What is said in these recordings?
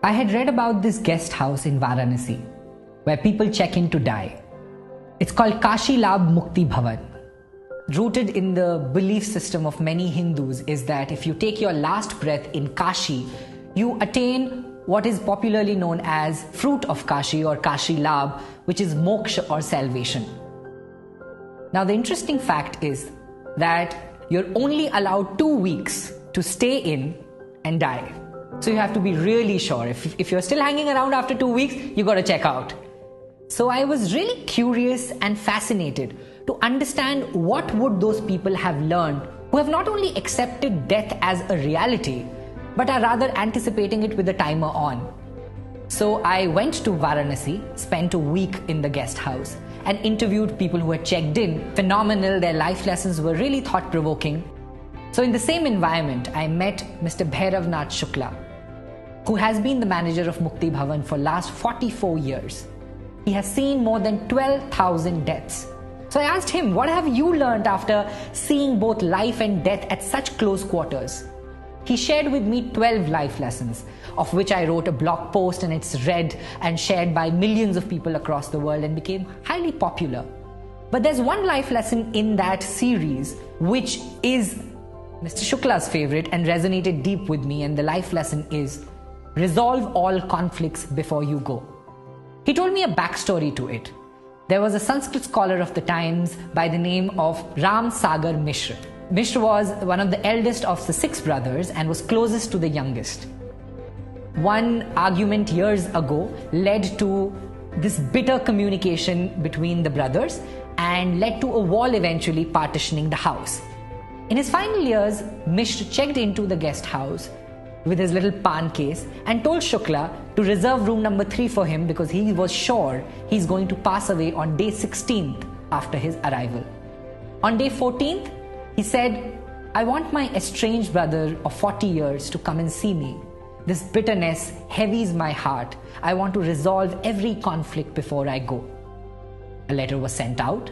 I had read about this guest house in Varanasi where people check in to die. It's called Kashi Labh Mukti Bhavan. Rooted in the belief system of many Hindus is that if you take your last breath in Kashi, you attain what is popularly known as fruit of Kashi or Kashi Labh, which is moksha or salvation. Now the interesting fact is that you're only allowed 2 weeks to stay in and die. So you have to be really sure. If you're still hanging around after 2 weeks, you got to check out. So I was really curious and fascinated to understand what would those people have learned who have not only accepted death as a reality, but are rather anticipating it with the timer on. So I went to Varanasi, spent a week in the guest house, and interviewed people who had checked in. Phenomenal, their life lessons were really thought-provoking. So in the same environment, I met Mr. Bhairavnath Shukla, who has been the manager of Mukti Bhavan for last 44 years. He has seen more than 12,000 deaths. So I asked him, what have you learned after seeing both life and death at such close quarters? He shared with me 12 life lessons, of which I wrote a blog post, and it's read and shared by millions of people across the world and became highly popular. But there's one life lesson in that series which is Mr. Shukla's favorite and resonated deep with me, and the life lesson is resolve all conflicts before you go. He told me a backstory to it. There was a Sanskrit scholar of the times by the name of Ram Sagar Mishra. Mishra was one of the eldest of the 6 brothers and was closest to the youngest. One argument years ago led to this bitter communication between the brothers and led to a wall eventually partitioning the house. In his final years, Mishra checked into the guest house with his little pan case and told Shukla to reserve room number 3 for him because he was sure he's going to pass away on day 16th after his arrival. On day 14th, he said, I want my estranged brother of 40 years to come and see me. This bitterness heavies my heart. I want to resolve every conflict before I go. A letter was sent out.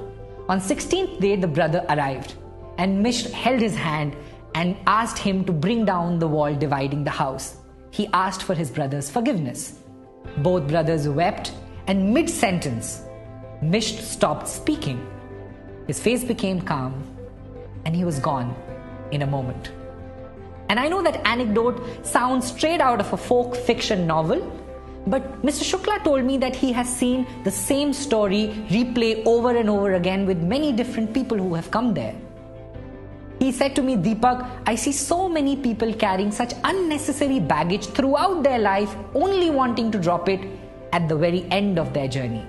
On 16th day, the brother arrived, and Mishra held his hand and asked him to bring down the wall dividing the house. He asked for his brother's forgiveness. Both brothers wept, and mid-sentence, Mishra stopped speaking. His face became calm, and he was gone in a moment. And I know that anecdote sounds straight out of a folk fiction novel, but Mr. Shukla told me that he has seen the same story replay over and over again with many different people who have come there. He said to me, Deepak, I see so many people carrying such unnecessary baggage throughout their life, only wanting to drop it at the very end of their journey.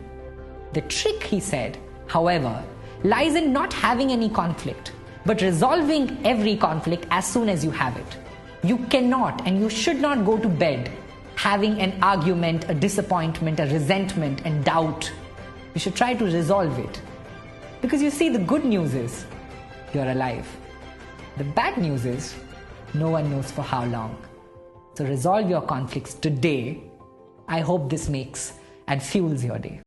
The trick, he said, however, lies in not having any conflict, but resolving every conflict as soon as you have it. You cannot and you should not go to bed having an argument, a disappointment, a resentment and doubt. You should try to resolve it. Because you see, the good news is you're alive. The bad news is no one knows for how long. So resolve your conflicts today. I hope this makes and fuels your day.